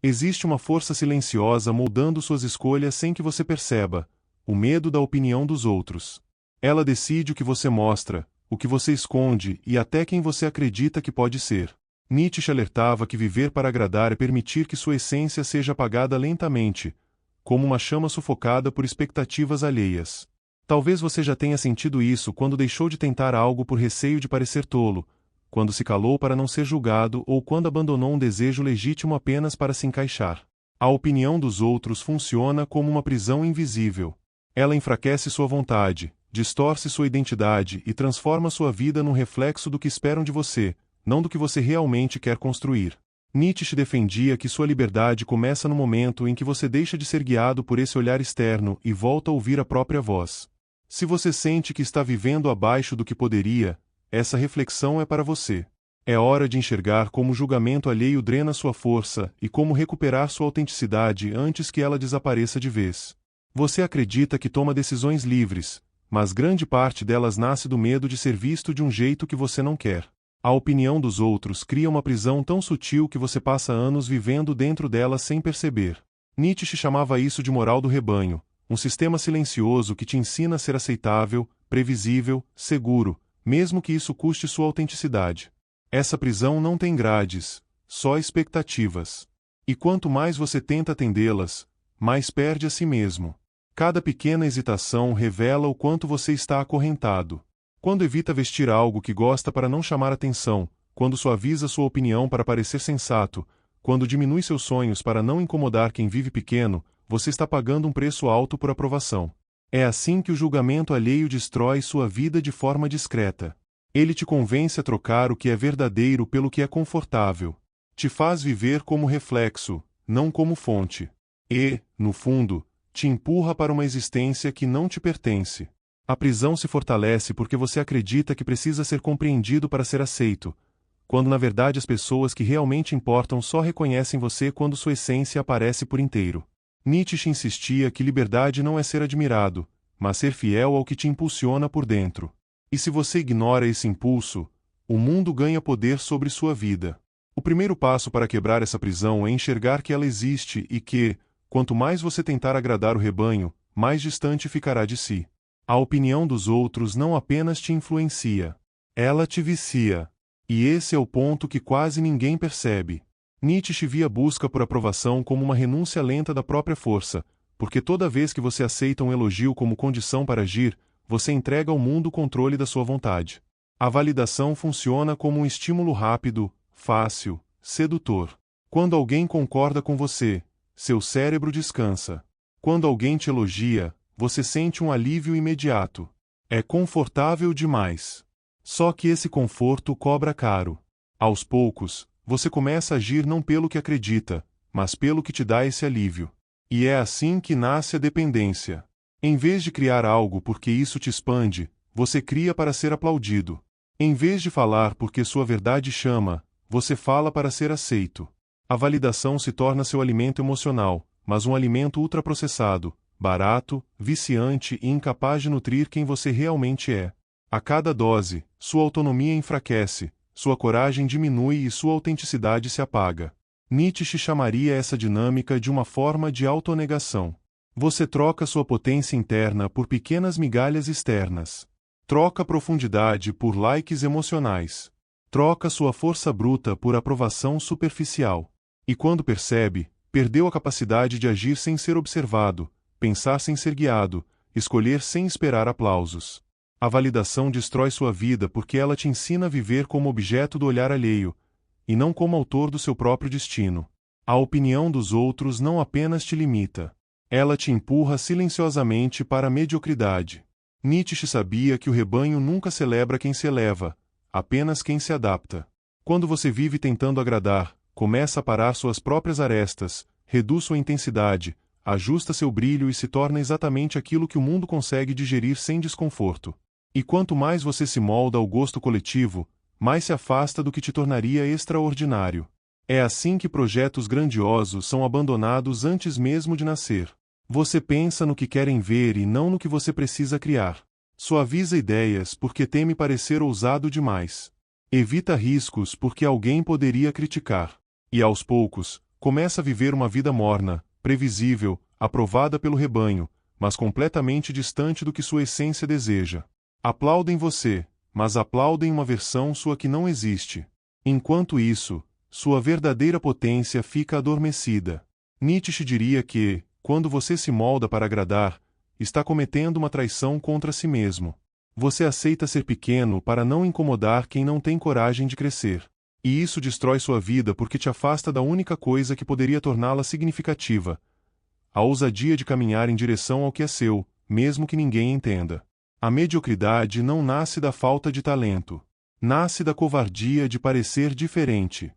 Existe uma força silenciosa moldando suas escolhas sem que você perceba, o medo da opinião dos outros. Ela decide o que você mostra, o que você esconde e até quem você acredita que pode ser. Nietzsche alertava que viver para agradar é permitir que sua essência seja apagada lentamente, como uma chama sufocada por expectativas alheias. Talvez você já tenha sentido isso quando deixou de tentar algo por receio de parecer tolo, quando se calou para não ser julgado ou quando abandonou um desejo legítimo apenas para se encaixar. A opinião dos outros funciona como uma prisão invisível. Ela enfraquece sua vontade, distorce sua identidade e transforma sua vida num reflexo do que esperam de você, não do que você realmente quer construir. Nietzsche defendia que sua liberdade começa no momento em que você deixa de ser guiado por esse olhar externo e volta a ouvir a própria voz. Se você sente que está vivendo abaixo do que poderia, essa reflexão é para você. É hora de enxergar como o julgamento alheio drena sua força e como recuperar sua autenticidade antes que ela desapareça de vez. Você acredita que toma decisões livres, mas grande parte delas nasce do medo de ser visto de um jeito que você não quer. A opinião dos outros cria uma prisão tão sutil que você passa anos vivendo dentro dela sem perceber. Nietzsche chamava isso de moral do rebanho, um sistema silencioso que te ensina a ser aceitável, previsível, seguro, mesmo que isso custe sua autenticidade. Essa prisão não tem grades, só expectativas. E quanto mais você tenta atendê-las, mais perde a si mesmo. Cada pequena hesitação revela o quanto você está acorrentado. Quando evita vestir algo que gosta para não chamar atenção, quando suaviza sua opinião para parecer sensato, quando diminui seus sonhos para não incomodar quem vive pequeno, você está pagando um preço alto por aprovação. É assim que o julgamento alheio destrói sua vida de forma discreta. Ele te convence a trocar o que é verdadeiro pelo que é confortável. Te faz viver como reflexo, não como fonte. E, no fundo, te empurra para uma existência que não te pertence. A prisão se fortalece porque você acredita que precisa ser compreendido para ser aceito, quando na verdade as pessoas que realmente importam só reconhecem você quando sua essência aparece por inteiro. Nietzsche insistia que liberdade não é ser admirado, mas ser fiel ao que te impulsiona por dentro. E se você ignora esse impulso, o mundo ganha poder sobre sua vida. O primeiro passo para quebrar essa prisão é enxergar que ela existe e que, quanto mais você tentar agradar o rebanho, mais distante ficará de si. A opinião dos outros não apenas te influencia, ela te vicia. E esse é o ponto que quase ninguém percebe. Nietzsche via a busca por aprovação como uma renúncia lenta da própria força, porque toda vez que você aceita um elogio como condição para agir, você entrega ao mundo o controle da sua vontade. A validação funciona como um estímulo rápido, fácil, sedutor. Quando alguém concorda com você, seu cérebro descansa. Quando alguém te elogia, você sente um alívio imediato. É confortável demais. Só que esse conforto cobra caro. Aos poucos, você começa a agir não pelo que acredita, mas pelo que te dá esse alívio. E é assim que nasce a dependência. Em vez de criar algo porque isso te expande, você cria para ser aplaudido. Em vez de falar porque sua verdade chama, você fala para ser aceito. A validação se torna seu alimento emocional, mas um alimento ultraprocessado, barato, viciante e incapaz de nutrir quem você realmente é. A cada dose, sua autonomia enfraquece, sua coragem diminui e sua autenticidade se apaga. Nietzsche chamaria essa dinâmica de uma forma de autonegação. Você troca sua potência interna por pequenas migalhas externas. Troca profundidade por likes emocionais. Troca sua força bruta por aprovação superficial. E quando percebe, perdeu a capacidade de agir sem ser observado, pensar sem ser guiado, escolher sem esperar aplausos. A validação destrói sua vida porque ela te ensina a viver como objeto do olhar alheio, e não como autor do seu próprio destino. A opinião dos outros não apenas te limita. Ela te empurra silenciosamente para a mediocridade. Nietzsche sabia que o rebanho nunca celebra quem se eleva, apenas quem se adapta. Quando você vive tentando agradar, começa a parar suas próprias arestas, reduz sua intensidade, ajusta seu brilho e se torna exatamente aquilo que o mundo consegue digerir sem desconforto. E quanto mais você se molda ao gosto coletivo, mais se afasta do que te tornaria extraordinário. É assim que projetos grandiosos são abandonados antes mesmo de nascer. Você pensa no que querem ver e não no que você precisa criar. Suaviza ideias porque teme parecer ousado demais. Evita riscos porque alguém poderia criticar. E aos poucos, Começa a viver uma vida morna, previsível, aprovada pelo rebanho, mas completamente distante do que sua essência deseja. Aplaudem você, mas aplaudem uma versão sua que não existe. Enquanto isso, sua verdadeira potência fica adormecida. Nietzsche diria que, quando você se molda para agradar, está cometendo uma traição contra si mesmo. Você aceita ser pequeno para não incomodar quem não tem coragem de crescer. E isso destrói sua vida porque te afasta da única coisa que poderia torná-la significativa: a ousadia de caminhar em direção ao que é seu, mesmo que ninguém entenda. A mediocridade não nasce da falta de talento. Nasce da covardia de parecer diferente.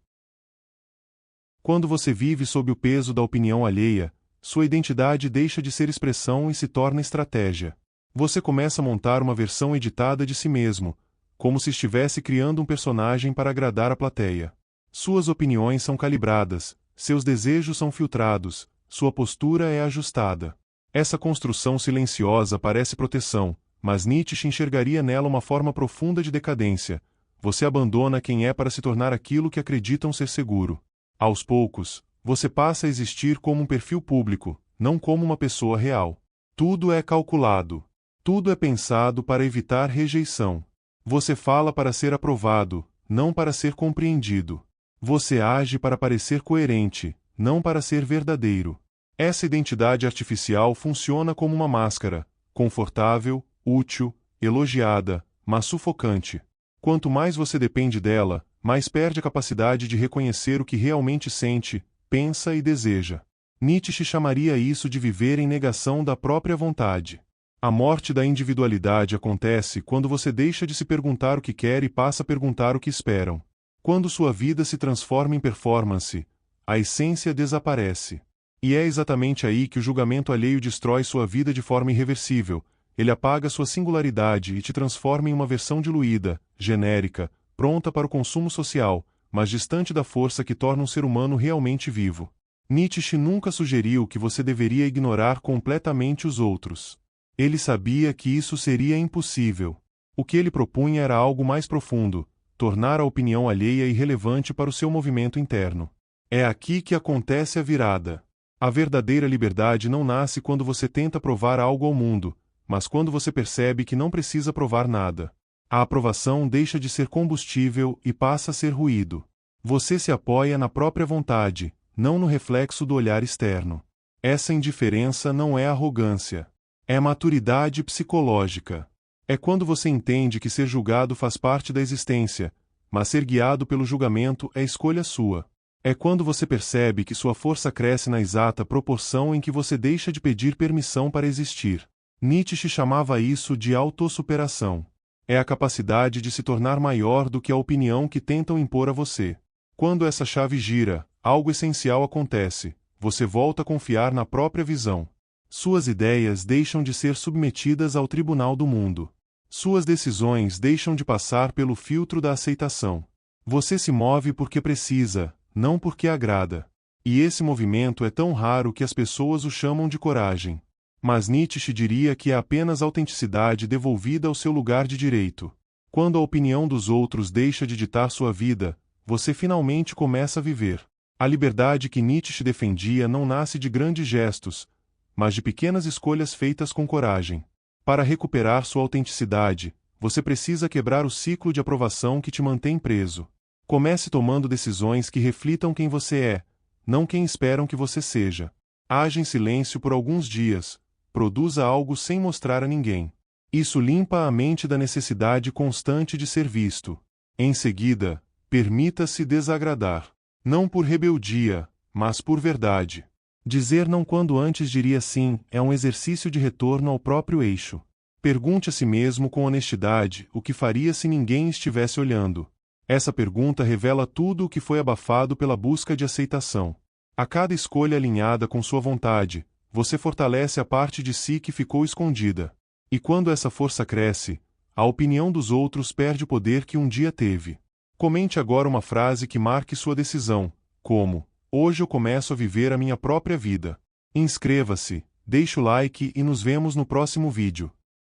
Quando você vive sob o peso da opinião alheia, sua identidade deixa de ser expressão e se torna estratégia. Você começa a montar uma versão editada de si mesmo, como se estivesse criando um personagem para agradar a plateia. Suas opiniões são calibradas, seus desejos são filtrados, sua postura é ajustada. Essa construção silenciosa parece proteção, mas Nietzsche enxergaria nela uma forma profunda de decadência. Você abandona quem é para se tornar aquilo que acreditam ser seguro. Aos poucos, você passa a existir como um perfil público, não como uma pessoa real. Tudo é calculado. Tudo é pensado para evitar rejeição. Você fala para ser aprovado, não para ser compreendido. Você age para parecer coerente, não para ser verdadeiro. Essa identidade artificial funciona como uma máscara, confortável, útil, elogiada, mas sufocante. Quanto mais você depende dela, mais perde a capacidade de reconhecer o que realmente sente, pensa e deseja. Nietzsche chamaria isso de viver em negação da própria vontade. A morte da individualidade acontece quando você deixa de se perguntar o que quer e passa a perguntar o que esperam. Quando sua vida se transforma em performance, a essência desaparece. E é exatamente aí que o julgamento alheio destrói sua vida de forma irreversível. Ele apaga sua singularidade e te transforma em uma versão diluída, genérica, pronta para o consumo social, mas distante da força que torna um ser humano realmente vivo. Nietzsche nunca sugeriu que você deveria ignorar completamente os outros. Ele sabia que isso seria impossível. O que ele propunha era algo mais profundo: tornar a opinião alheia irrelevante para o seu movimento interno. É aqui que acontece a virada. A verdadeira liberdade não nasce quando você tenta provar algo ao mundo, mas quando você percebe que não precisa provar nada. A aprovação deixa de ser combustível e passa a ser ruído. Você se apoia na própria vontade, não no reflexo do olhar externo. Essa indiferença não é arrogância. É maturidade psicológica. É quando você entende que ser julgado faz parte da existência, mas ser guiado pelo julgamento é escolha sua. É quando você percebe que sua força cresce na exata proporção em que você deixa de pedir permissão para existir. Nietzsche chamava isso de autossuperação. É a capacidade de se tornar maior do que a opinião que tentam impor a você. Quando essa chave gira, algo essencial acontece: você volta a confiar na própria visão. Suas ideias deixam de ser submetidas ao tribunal do mundo. Suas decisões deixam de passar pelo filtro da aceitação. Você se move porque precisa, não porque agrada. E esse movimento é tão raro que as pessoas o chamam de coragem. Mas Nietzsche diria que é apenas autenticidade devolvida ao seu lugar de direito. Quando a opinião dos outros deixa de ditar sua vida, você finalmente começa a viver. A liberdade que Nietzsche defendia não nasce de grandes gestos, mas de pequenas escolhas feitas com coragem. Para recuperar sua autenticidade, você precisa quebrar o ciclo de aprovação que te mantém preso. Comece tomando decisões que reflitam quem você é, não quem esperam que você seja. Age em silêncio por alguns dias, produza algo sem mostrar a ninguém. Isso limpa a mente da necessidade constante de ser visto. Em seguida, permita-se desagradar. Não por rebeldia, mas por verdade. Dizer não quando antes diria sim é um exercício de retorno ao próprio eixo. Pergunte a si mesmo com honestidade o que faria se ninguém estivesse olhando. Essa pergunta revela tudo o que foi abafado pela busca de aceitação. A cada escolha alinhada com sua vontade, você fortalece a parte de si que ficou escondida. E quando essa força cresce, a opinião dos outros perde o poder que um dia teve. Comente agora uma frase que marque sua decisão, como: hoje eu começo a viver a minha própria vida. Inscreva-se, deixe o like e nos vemos no próximo vídeo.